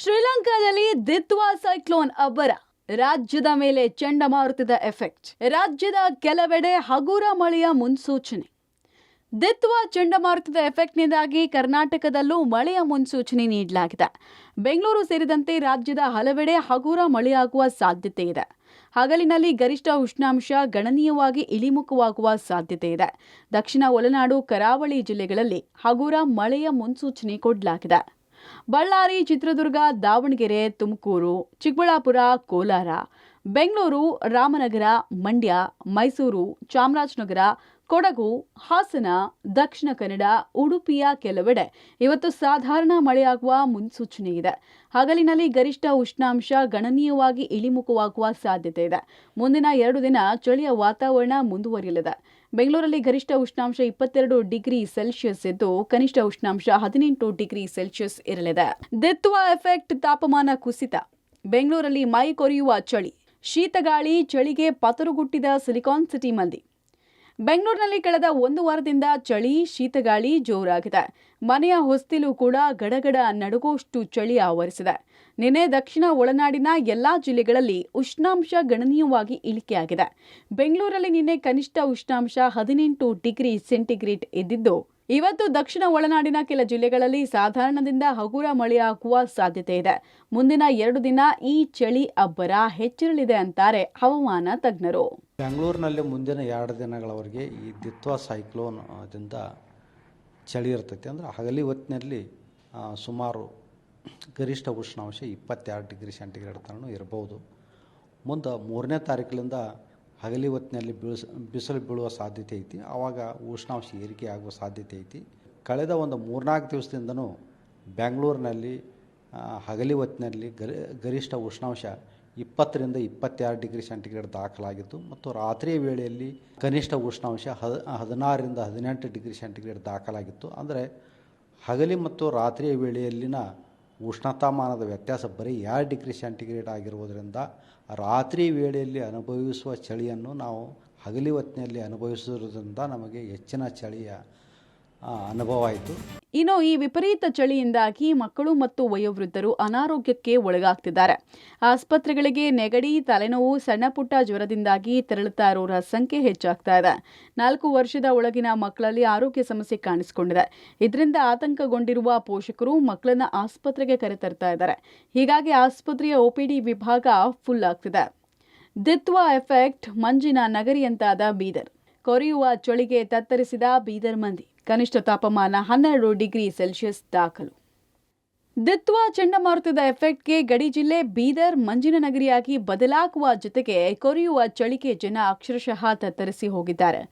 ಶ್ರೀಲಂಕಾದಲ್ಲಿ ದಿತ್ವಾ ಸೈಕ್ಲೋನ್ ಅಬ್ಬರ, ರಾಜ್ಯದ ಮೇಲೆ ಚಂಡಮಾರುತದ ಎಫೆಕ್ಟ್. ರಾಜ್ಯದ ಕೆಲವೆಡೆ ಹಗುರ ಮಳೆಯ ಮುನ್ಸೂಚನೆ. ದಿತ್ವಾ ಚಂಡಮಾರುತದ ಎಫೆಕ್ಟ್ನಿಂದಾಗಿ ಕರ್ನಾಟಕದಲ್ಲೂ ಮಳೆಯ ಮುನ್ಸೂಚನೆ ನೀಡಲಾಗಿದೆ. ಬೆಂಗಳೂರು ಸೇರಿದಂತೆ ರಾಜ್ಯದ ಹಲವೆಡೆ ಹಗುರ ಮಳೆಯಾಗುವ ಸಾಧ್ಯತೆ ಇದೆ. ಹಗಲಿನಲ್ಲಿ ಗರಿಷ್ಠ ಉಷ್ಣಾಂಶ ಗಣನೀಯವಾಗಿ ಇಳಿಮುಖವಾಗುವ ಸಾಧ್ಯತೆ ಇದೆ. ದಕ್ಷಿಣ ಒಳನಾಡು ಕರಾವಳಿ ಜಿಲ್ಲೆಗಳಲ್ಲಿ ಹಗುರ ಮಳೆಯ ಮುನ್ಸೂಚನೆ ಕೊಡಲಾಗಿದೆ. ಬಳ್ಳಾರಿ, ಚಿತ್ರದುರ್ಗ, ದಾವಣಗೆರೆ, ತುಮಕೂರು, ಚಿಕ್ಕಬಳ್ಳಾಪುರ, ಕೋಲಾರ, ಬೆಂಗಳೂರು, ರಾಮನಗರ, ಮಂಡ್ಯ, ಮೈಸೂರು, ಚಾಮರಾಜನಗರ, ಕೊಡಗು, ಹಾಸನ, ದಕ್ಷಿಣ ಕನ್ನಡ, ಉಡುಪಿಯ ಕೆಲವೆಡೆ ಇವತ್ತು ಸಾಧಾರಣ ಮಳೆಯಾಗುವ ಮುನ್ಸೂಚನೆ ಇದೆ. ಹಗಲಿನಲ್ಲಿ ಗರಿಷ್ಠ ಉಷ್ಣಾಂಶ ಗಣನೀಯವಾಗಿ ಇಳಿಮುಖವಾಗುವ ಸಾಧ್ಯತೆ ಇದೆ. ಮುಂದಿನ 2 ದಿನ ಚಳಿಯ ವಾತಾವರಣ ಮುಂದುವರಿಯಲಿದೆ. ಬೆಂಗಳೂರಲ್ಲಿ ಗರಿಷ್ಠ ಉಷ್ಣಾಂಶ 22 ಡಿಗ್ರಿ ಸೆಲ್ಸಿಯಸ್ ಇದ್ದು ಕನಿಷ್ಠ ಉಷ್ಣಾಂಶ 18 ಡಿಗ್ರಿ ಸೆಲ್ಸಿಯಸ್ ಇರಲಿದೆ. ದಿತ್ವಾ ಎಫೆಕ್ಟ್, ತಾಪಮಾನ ಕುಸಿತ. ಬೆಂಗಳೂರಲ್ಲಿ ಮೈ ಕೊರೆಯುವ ಚಳಿ, ಶೀತಗಾಳಿ, ಚಳಿಗೆ ಪತರುಗುಟ್ಟಿದ ಸಿಲಿಕಾನ್ ಸಿಟಿ ಮಂದಿ. ಬೆಂಗಳೂರಿನಲ್ಲಿ ಕಳೆದ 1 ವಾರದಿಂದ ಚಳಿ, ಶೀತಗಾಳಿ ಜೋರಾಗಿದೆ. ಮನೆಯ ಹೊಸ್ತಿಲು ಕೂಡ ಗಡಗಡ ನಡುಗೋಷ್ಟು ಚಳಿ ಆವರಿಸಿದೆ. ನಿನ್ನೆ ದಕ್ಷಿಣ ಒಳನಾಡಿನ ಎಲ್ಲಾ ಜಿಲ್ಲೆಗಳಲ್ಲಿ ಉಷ್ಣಾಂಶ ಗಣನೀಯವಾಗಿ ಇಳಿಕೆಯಾಗಿದೆ. ಬೆಂಗಳೂರಲ್ಲಿ ನಿನ್ನೆ ಕನಿಷ್ಠ ಉಷ್ಣಾಂಶ 18 ಡಿಗ್ರಿ ಸೆಂಟಿಗ್ರೇಡ್ ಇದ್ದಿದ್ದು, ಇವತ್ತು ದಕ್ಷಿಣ ಒಳನಾಡಿನ ಕೆಲ ಜಿಲ್ಲೆಗಳಲ್ಲಿ ಸಾಧಾರಣದಿಂದ ಹಗುರ ಮಳೆಯಾಗುವ ಸಾಧ್ಯತೆ ಇದೆ. ಮುಂದಿನ 2 ದಿನ ಈ ಚಳಿ ಅಬ್ಬರ ಹೆಚ್ಚಿರಲಿದೆ ಅಂತಾರೆ ಹವಾಮಾನ ತಜ್ಞರು. ಬೆಂಗಳೂರಿನಲ್ಲಿ ಮುಂದಿನ 2 ದಿನಗಳವರೆಗೆ ಈ ದಿತ್ವಾ ಸೈಕ್ಲೋನ್ದಿಂದ ಚಳಿ ಇರ್ತೈತಿ. ಅಂದರೆ ಹಗಲಿ ಹೊತ್ತಿನಲ್ಲಿ ಸುಮಾರು ಗರಿಷ್ಠ ಉಷ್ಣಾಂಶ 22 ಡಿಗ್ರಿ ಸೆಂಟಿಗ್ರೇಡ್ ತನಕ ಇರಬಹುದು. ಮುಂದೆ 3ನೇ ತಾರೀಕಿನಿಂದ ಹಗಲಿ ಹೊತ್ತಿನಲ್ಲಿ ಬಿಸಿಲು ಬೀಳುವ ಸಾಧ್ಯತೆ ಐತಿ. ಆವಾಗ ಉಷ್ಣಾಂಶ ಏರಿಕೆ ಆಗುವ ಸಾಧ್ಯತೆ ಐತಿ. ಕಳೆದ ಒಂದು 3-4 ದಿವಸದಿಂದನೂ ಬೆಂಗಳೂರಿನಲ್ಲಿ ಹಗಲಿ ಹೊತ್ತಿನಲ್ಲಿ ಗರಿಷ್ಠ ಉಷ್ಣಾಂಶ 20ರಿಂದ 22 ಡಿಗ್ರಿ ಸೆಂಟಿಗ್ರೇಡ್ ದಾಖಲಾಗಿತ್ತು ಮತ್ತು ರಾತ್ರಿಯ ವೇಳೆಯಲ್ಲಿ ಕನಿಷ್ಠ ಉಷ್ಣಾಂಶ 16ರಿಂದ 18 ಡಿಗ್ರಿ ಸೆಂಟಿಗ್ರೇಡ್ ದಾಖಲಾಗಿತ್ತು. ಅಂದರೆ ಹಗಲಿ ಮತ್ತು ರಾತ್ರಿಯ ವೇಳೆಯಲ್ಲಿನ ಉಷ್ಣತಾಮಾನದ ವ್ಯತ್ಯಾಸ ಬರೀ 2 ಡಿಗ್ರಿ ಸೆಂಟಿಗ್ರೇಡ್ ಆಗಿರುವುದರಿಂದ ರಾತ್ರಿ ವೇಳೆಯಲ್ಲಿ ಅನುಭವಿಸುವ ಚಳಿಯನ್ನು ನಾವು ಹಗಲಿ ಹೊತ್ತಿನಲ್ಲಿ ಅನುಭವಿಸುವುದರಿಂದ ನಮಗೆ ಹೆಚ್ಚಿನ ಚಳಿಯ ಅನುಭವ ಆಯಿತು. ಇನ್ನು ಈ ವಿಪರೀತ ಚಳಿಯಿಂದಾಗಿ ಮಕ್ಕಳು ಮತ್ತು ವಯೋವೃದ್ಧರು ಅನಾರೋಗ್ಯಕ್ಕೆ ಒಳಗಾಗ್ತಿದ್ದಾರೆ. ಆಸ್ಪತ್ರೆಗಳಿಗೆ ನೆಗಡಿ, ತಲೆನೋವು, ಸಣ್ಣ ಪುಟ್ಟ ಜ್ವರದಿಂದಾಗಿ ತೆರಳುತ್ತಾ ಇರೋರ ಸಂಖ್ಯೆ ಹೆಚ್ಚಾಗ್ತಾ ಇದೆ. 4 ವರ್ಷದ ಒಳಗಿನ ಮಕ್ಕಳಲ್ಲಿ ಆರೋಗ್ಯ ಸಮಸ್ಯೆ ಕಾಣಿಸಿಕೊಂಡಿದೆ. ಇದರಿಂದ ಆತಂಕಗೊಂಡಿರುವ ಪೋಷಕರು ಮಕ್ಕಳನ್ನ ಆಸ್ಪತ್ರೆಗೆ ಕರೆತರ್ತಾ ಇದ್ದಾರೆ. ಹೀಗಾಗಿ ಆಸ್ಪತ್ರೆಯ OPD ವಿಭಾಗ ಫುಲ್ ಆಗ್ತಿದೆ. ದಿತ್ವಾ ಎಫೆಕ್ಟ್, ಮಂಜಿನ ನಗರಿಯಂತಾದ ಬೀದರ್. ಕೊರೆಯುವ ಚಳಿಗೆ ತತ್ತರಿಸಿದ ಬೀದರ್ ಮಂದಿ. ಕನಿಷ್ಠ ತಾಪಮಾನ 12 ಡಿಗ್ರಿ ಸೆಲ್ಸಿಯಸ್ ದಾಖಲು. ದಿತ್ವಾ ಚಂಡಮಾರುತದ ಎಫೆಕ್ಟ್ಗೆ ಗಡಿ ಜಿಲ್ಲೆ ಬೀದರ್ ಮಂಜಿನ ನಗರಿಯಾಗಿ ಬದಲಾಗುವ ಜೊತೆಗೆ ಕೊರೆಯುವ ಚಳಿಗೆ ಜನ ಅಕ್ಷರಶಃ ತತ್ತರಿಸಿ ಹೋಗಿದ್ದಾರೆ.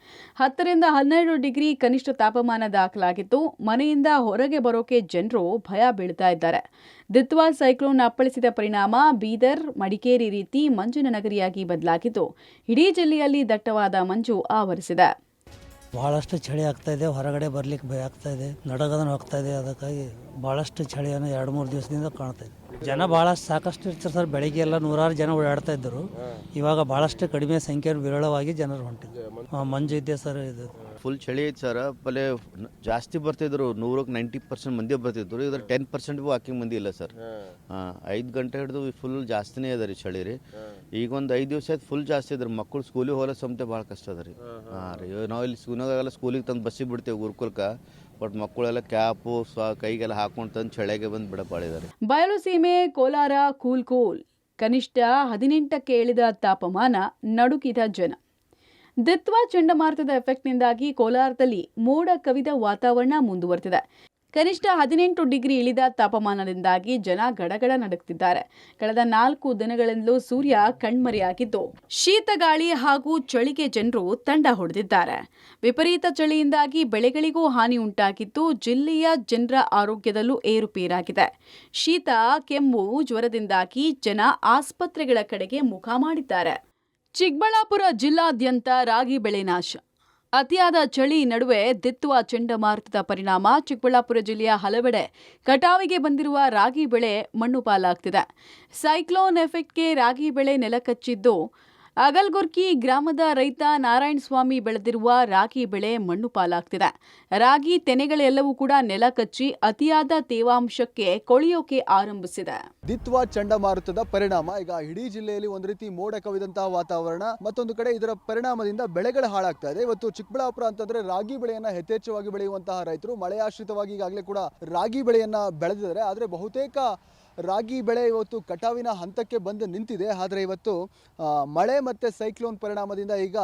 10ರಿಂದ 12 ಡಿಗ್ರಿ ಕನಿಷ್ಠ ತಾಪಮಾನ ದಾಖಲಾಗಿದ್ದು, ಮನೆಯಿಂದ ಹೊರಗೆ ಬರೋಕೆ ಜನರು ಭಯ ಬೀಳ್ತಾ ಇದ್ದಾರೆ. ದಿತ್ವಾ ಸೈಕ್ಲೋನ್ ಅಪ್ಪಳಿಸಿದ ಪರಿಣಾಮ ಬೀದರ್, ಮಡಿಕೇರಿ ರೀತಿ ಮಂಜಿನ ನಗರಿಯಾಗಿ ಬದಲಾಗಿದ್ದು, ಇಡೀ ಜಿಲ್ಲೆಯಲ್ಲಿ ದಟ್ಟವಾದ ಮಂಜು ಆವರಿಸಿದೆ. ಭಾಳಷ್ಟು ಚಳಿ ಆಗ್ತಾಯಿದೆ. ಹೊರಗಡೆ ಬರ್ಲಿಕ್ಕೆ ಭಯ ಆಗ್ತಾಯಿದೆ. ನಡಗದನ್ನು ಹೋಗ್ತಾಯಿದೆ. ಅದಕ್ಕಾಗಿ ಭಾಳಷ್ಟು ಚಳಿಯನ್ನು 2-3 ದಿವಸದಿಂದ ಕಾಣ್ತಾಯಿದೆ. ಜನ ಭಾಳಷ್ಟು ಸಾಕಷ್ಟು ಇರ್ತಾರೆ ಸರ್. ಬೆಳಿಗ್ಗೆ ಎಲ್ಲ 100 ಜನ ಓಡಾಡ್ತಾ ಇದ್ದರು. ಇವಾಗ ಭಾಳಷ್ಟು ಕಡಿಮೆ ಸಂಖ್ಯೆಯಲ್ಲಿ ವಿರಳವಾಗಿ ಜನರು ಹೊಂಟಿದ್ರು. ಮಂಜು ಇದೆ ಸರ್. ಇದು ಫುಲ್ ಚಳಿ ಐತೆ ಸರ್. ಪಲ್ಲೆ ಜಾಸ್ತಿ ಬರ್ತಿದ್ರು. 100ಕ್ಕೆ 90% ಮಂದಿ ಬರ್ತಿದ್ರು. ಇದ್ರ 10% ವಾಕಿಂಗ್ ಮಂದಿ ಇಲ್ಲ ಸರ್. 5 ಗಂಟೆ ಹಿಡಿದು ಫುಲ್ ಜಾಸ್ತಿನೇ ಅದ ರೀ ಚಳಿ ರೀ. ಈಗ ಒಂದು 5 ದಿವಸ ಆಯ್ತು ಫುಲ್ ಜಾಸ್ತಿ ಅದ ರೀ. ಮಕ್ಕಳು ಸ್ಕೂಲಿಗೆ ಹೋಗೋ ಸಮೇತ ಭಾಳ ಕಷ್ಟ ಅದ ರೀ. ರೀ ನಾವು ಇಲ್ಲಿ ಸ್ಕೂಲಾಗೆಲ್ಲ ಸ್ಕೂಲಿಗೆ ತಂದು ಬಸ್ಸಿಗೆ ಬಿಡ್ತೇವೆ ಗುರುಕುಲಕ್ಕೆ. ಬಟ್ ಮಕ್ಕಳೆಲ್ಲ ಕ್ಯಾಪು ಕೈಗೆಲ್ಲ ಹಾಕೊಂಡು ತಂದು ಚಳಿಗೆ ಬಂದು ಬಿಡಪಾಡಿದ್ದಾರೆ. ಬಯಲು ಸೀಮೆ ಕೋಲಾರ ಕೂಲ್. ಕನಿಷ್ಠ 18ಕ್ಕೆ ಇಳಿದ ತಾಪಮಾನ, ನಡುಗಿದ ಜನ. ದಿತ್ವಾ ಚಂಡಮಾರುತದ ಎಫೆಕ್ಟ್ನಿಂದಾಗಿ ಕೋಲಾರದಲ್ಲಿ ಮೋಡ ಕವಿದ ವಾತಾವರಣ ಮುಂದುವರೆದಿದೆ. ಕನಿಷ್ಠ 18 ಡಿಗ್ರಿ ಇಳಿದ ತಾಪಮಾನದಿಂದಾಗಿ ಜನ ಗಡಗಡ ನಡುಗ್ತಿದ್ದಾರೆ. ಕಳೆದ 4 ದಿನಗಳಿಂದಲೂ ಸೂರ್ಯ ಕಣ್ಮರೆಯಾಗಿದ್ದು, ಶೀತಗಾಳಿ ಹಾಗೂ ಚಳಿಗೆ ಜನರು ತಂಡ ಹೊಡೆದಿದ್ದಾರೆ. ವಿಪರೀತ ಚಳಿಯಿಂದಾಗಿ ಬೆಳೆಗಳಿಗೂ ಹಾನಿ ಉಂಟಾಗಿದ್ದು, ಜಿಲ್ಲೆಯ ಜನರ ಆರೋಗ್ಯದಲ್ಲೂ ಏರುಪೇರಾಗಿದೆ. ಶೀತ, ಕೆಮ್ಮು, ಜ್ವರದಿಂದಾಗಿ ಜನ ಆಸ್ಪತ್ರೆಗಳ ಕಡೆಗೆ ಮುಖ ಮಾಡಿದ್ದಾರೆ. ಚಿಕ್ಕಬಳ್ಳಾಪುರ ಜಿಲ್ಲಾದ್ಯಂತ ರಾಗಿ ಬೆಳೆ ನಾಶ. ಅತಿಯಾದ ಚಳಿ ನಡುವೆ ದಿತ್ವಾ ಚಂಡಮಾರುತದ ಪರಿಣಾಮ ಚಿಕ್ಕಬಳ್ಳಾಪುರ ಜಿಲ್ಲೆಯ ಹಲವೆಡೆ ಕಟಾವಿಗೆ ಬಂದಿರುವ ರಾಗಿ ಬೆಳೆ ಮಣ್ಣು ಪಾಲಾಗ್ತಿದೆ. ಸೈಕ್ಲೋನ್ ಎಫೆಕ್ಟ್ಗೆ ರಾಗಿ ಬೆಳೆ ನೆಲಕಚ್ಚಿದ್ದು, ಅಗಲ್ಗುರ್ಕಿ ಗ್ರಾಮದ ರೈತ ನಾರಾಯಣ ಸ್ವಾಮಿ ಬೆಳೆದಿರುವ ರಾಗಿ ಬೆಳೆ ಮಣ್ಣು ಪಾಲಾಗ್ತಿದೆ. ರಾಗಿ ತೆನೆಗಳೆಲ್ಲವೂ ಕೂಡ ನೆಲ ಕಚ್ಚಿ ಅತಿಯಾದ ತೇವಾಂಶಕ್ಕೆ ಕೊಳೆಯೋಕೆ ಆರಂಭಿಸಿದೆ. ದಿತ್ವಾ ಚಂಡಮಾರುತದ ಪರಿಣಾಮ ಈಗ ಇಡೀ ಜಿಲ್ಲೆಯಲ್ಲಿ ಒಂದು ರೀತಿ ಮೋಡ ಕವಿದಂತಹ ವಾತಾವರಣ, ಮತ್ತೊಂದು ಕಡೆ ಇದರ ಪರಿಣಾಮದಿಂದ ಬೆಳೆಗಳು ಹಾಳಾಗ್ತಾ ಇದೆ. ಇವತ್ತು ಚಿಕ್ಕಬಳ್ಳಾಪುರ ಅಂತಂದ್ರೆ ರಾಗಿ ಬೆಳೆಯನ್ನ ಯಥೇಚ್ಛವಾಗಿ ಬೆಳೆಯುವಂತಹ ರೈತರು ಮಳೆಯಾಶ್ರಿತವಾಗಿ ಈಗಾಗಲೇ ಕೂಡ ರಾಗಿ ಬೆಳೆಯನ್ನ ಬೆಳೆದಿದ್ದಾರೆ. ಆದರೆ ಬಹುತೇಕ ರಾಗಿ ಬೆಳೆ ಇವತ್ತು ಕಟಾವಿನ ಹಂತಕ್ಕೆ ಬಂದು ನಿಂತಿದೆ. ಆದರೆ ಇವತ್ತು ಮಳೆ ಮತ್ತು ಸೈಕ್ಲೋನ್ ಪರಿಣಾಮದಿಂದ ಈಗ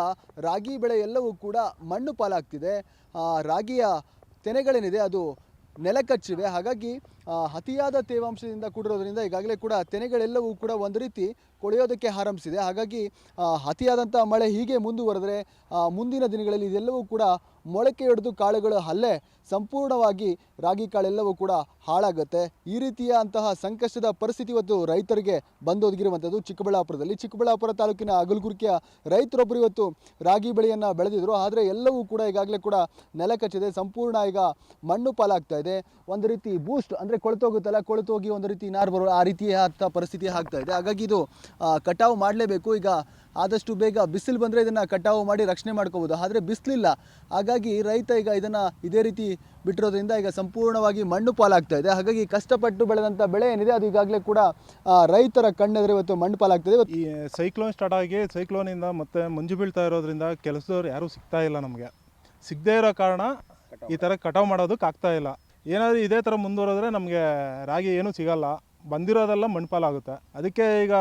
ರಾಗಿ ಬೆಳೆ ಎಲ್ಲವೂ ಕೂಡ ಮಣ್ಣು ಪಾಲಾಗ್ತಿದೆ. ರಾಗಿಯ ತೆನೆಗಳೇನಿದೆ ಅದು ನೆಲಕಚ್ಚಿವೆ. ಹಾಗಾಗಿ ಅತಿಯಾದ ತೇವಾಂಶದಿಂದ ಕೂಡಿರೋದ್ರಿಂದ ಈಗಾಗಲೇ ಕೂಡ ತೆನೆಗಳೆಲ್ಲವೂ ಕೂಡ ಒಂದು ರೀತಿ ಕೊಳೆಯೋದಕ್ಕೆ ಆರಂಭಿಸಿದೆ. ಹಾಗಾಗಿ ಅತಿಯಾದಂಥ ಮಳೆ ಹೀಗೆ ಮುಂದುವರೆದರೆ ಮುಂದಿನ ದಿನಗಳಲ್ಲಿ ಇದೆಲ್ಲವೂ ಕೂಡ ಮೊಳಕೆ ಹೊಡೆದು ಕಾಳುಗಳು ಅಲ್ಲೇ ಸಂಪೂರ್ಣವಾಗಿ ರಾಗಿ ಕಾಳೆಲ್ಲವೂ ಕೂಡ ಹಾಳಾಗುತ್ತೆ. ಈ ರೀತಿಯ ಅಂತಹ ಸಂಕಷ್ಟದ ಪರಿಸ್ಥಿತಿ ಇವತ್ತು ರೈತರಿಗೆ ಬಂದೊದಗಿರುವಂಥದ್ದು ಚಿಕ್ಕಬಳ್ಳಾಪುರ ತಾಲೂಕಿನ ಅಗಲ್ಗುರ್ಕಿಯ ರೈತರೊಬ್ಬರು ಇವತ್ತು ರಾಗಿ ಬೆಳೆಯನ್ನು ಬೆಳೆದಿದ್ರು. ಆದರೆ ಎಲ್ಲವೂ ಕೂಡ ಈಗಾಗಲೇ ಕೂಡ ನೆಲ ಕಚ್ಚಿದೆ, ಸಂಪೂರ್ಣ ಈಗ ಮಣ್ಣು ಪಾಲಾಗ್ತಾ ಇದೆ. ಒಂದು ರೀತಿ ಬೂಸ್ಟ್ ಅಂದರೆ ಕೊಳೆತೋಗಿ ಒಂದು ರೀತಿ ನಾರು ಬರೋ ಆ ರೀತಿಯ ಪರಿಸ್ಥಿತಿ ಆಗ್ತಾ ಇದೆ. ಹಾಗಾಗಿ ಇದು ಕಟಾವು ಮಾಡಲೇಬೇಕು. ಈಗ ಆದಷ್ಟು ಬೇಗ ಬಿಸಿಲು ಬಂದರೆ ಇದನ್ನು ಕಟಾವು ಮಾಡಿ ರಕ್ಷಣೆ ಮಾಡ್ಕೋಬೋದು. ಆದರೆ ಬಿಸಿಲಿಲ್ಲ, ಹಾಗಾಗಿ ರೈತ ಈಗ ಇದನ್ನು ಇದೇ ರೀತಿ ಬಿಟ್ಟಿರೋದ್ರಿಂದ ಈಗ ಸಂಪೂರ್ಣವಾಗಿ ಮಣ್ಣು ಪಾಲಾಗ್ತಾ ಇದೆ. ಹಾಗಾಗಿ ಕಷ್ಟಪಟ್ಟು ಬೆಳೆದಂಥ ಬೆಳೆ ಏನಿದೆ ಅದು ಈಗಾಗಲೇ ಕೂಡ ರೈತರ ಕಣ್ಣೆದುರು ಇವತ್ತು ಮಣ್ಣು ಪಾಲಾಗ್ತದೆ. ಈ ಸೈಕ್ಲೋನ್ ಸ್ಟಾರ್ಟ್ ಆಗಿ ಸೈಕ್ಲೋನಿಂದ ಮತ್ತೆ ಮಂಜು ಬೀಳ್ತಾ ಇರೋದ್ರಿಂದ ಕೆಲಸದವ್ರು ಯಾರೂ ಸಿಗ್ತಾ ಇಲ್ಲ. ನಮಗೆ ಸಿಗದೇ ಇರೋ ಕಾರಣ ಈ ಥರ ಕಟಾವು ಮಾಡೋದಕ್ಕೆ ಆಗ್ತಾ ಇಲ್ಲ. ಏನಾದರೂ ಇದೇ ಥರ ಮುಂದುವರೆದ್ರೆ ನಮಗೆ ರಾಗಿ ಏನೂ ಸಿಗಲ್ಲ, ಬಂದಿರೋದೆಲ್ಲ ಮಣ್ಪಾಲಾಗುತ್ತೆ. ಅದಕ್ಕೆ ಈಗ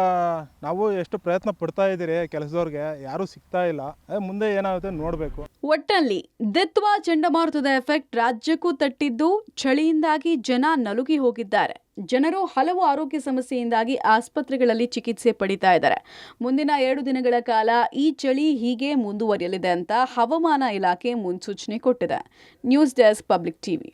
ನಾವು ಎಷ್ಟು ಪ್ರಯತ್ನ ಪಡ್ತಾ ಇದ್ದೀರಿ ಕೆಲಸದವ್ರಿಗೆ, ಯಾರೂ ಸಿಗ್ತಾ ಇಲ್ಲ. ಮುಂದೆ ಏನಾಗುತ್ತೆ ನೋಡಬೇಕು. ಒಟ್ಟಲ್ಲಿ ದಿತ್ವಾ ಚಂಡಮಾರುತದ ಎಫೆಕ್ಟ್ ರಾಜ್ಯಕ್ಕೂ ತಟ್ಟಿದ್ದು, ಚಳಿಯಿಂದಾಗಿ ಜನ ನಲುಗಿ ಹೋಗಿದ್ದಾರೆ. ಜನರು ಹಲವು ಆರೋಗ್ಯ ಸಮಸ್ಯೆಯಿಂದಾಗಿ ಆಸ್ಪತ್ರೆಗಳಲ್ಲಿ ಚಿಕಿತ್ಸೆ ಪಡಿತಾ ಇದ್ದಾರೆ. ಮುಂದಿನ 2 ದಿನಗಳ ಕಾಲ ಈ ಚಳಿ ಹೀಗೆ ಮುಂದುವರಿಯಲಿದೆ ಅಂತ ಹವಾಮಾನ ಇಲಾಖೆ ಮುನ್ಸೂಚನೆ ಕೊಟ್ಟಿದೆ. News desk, public TV.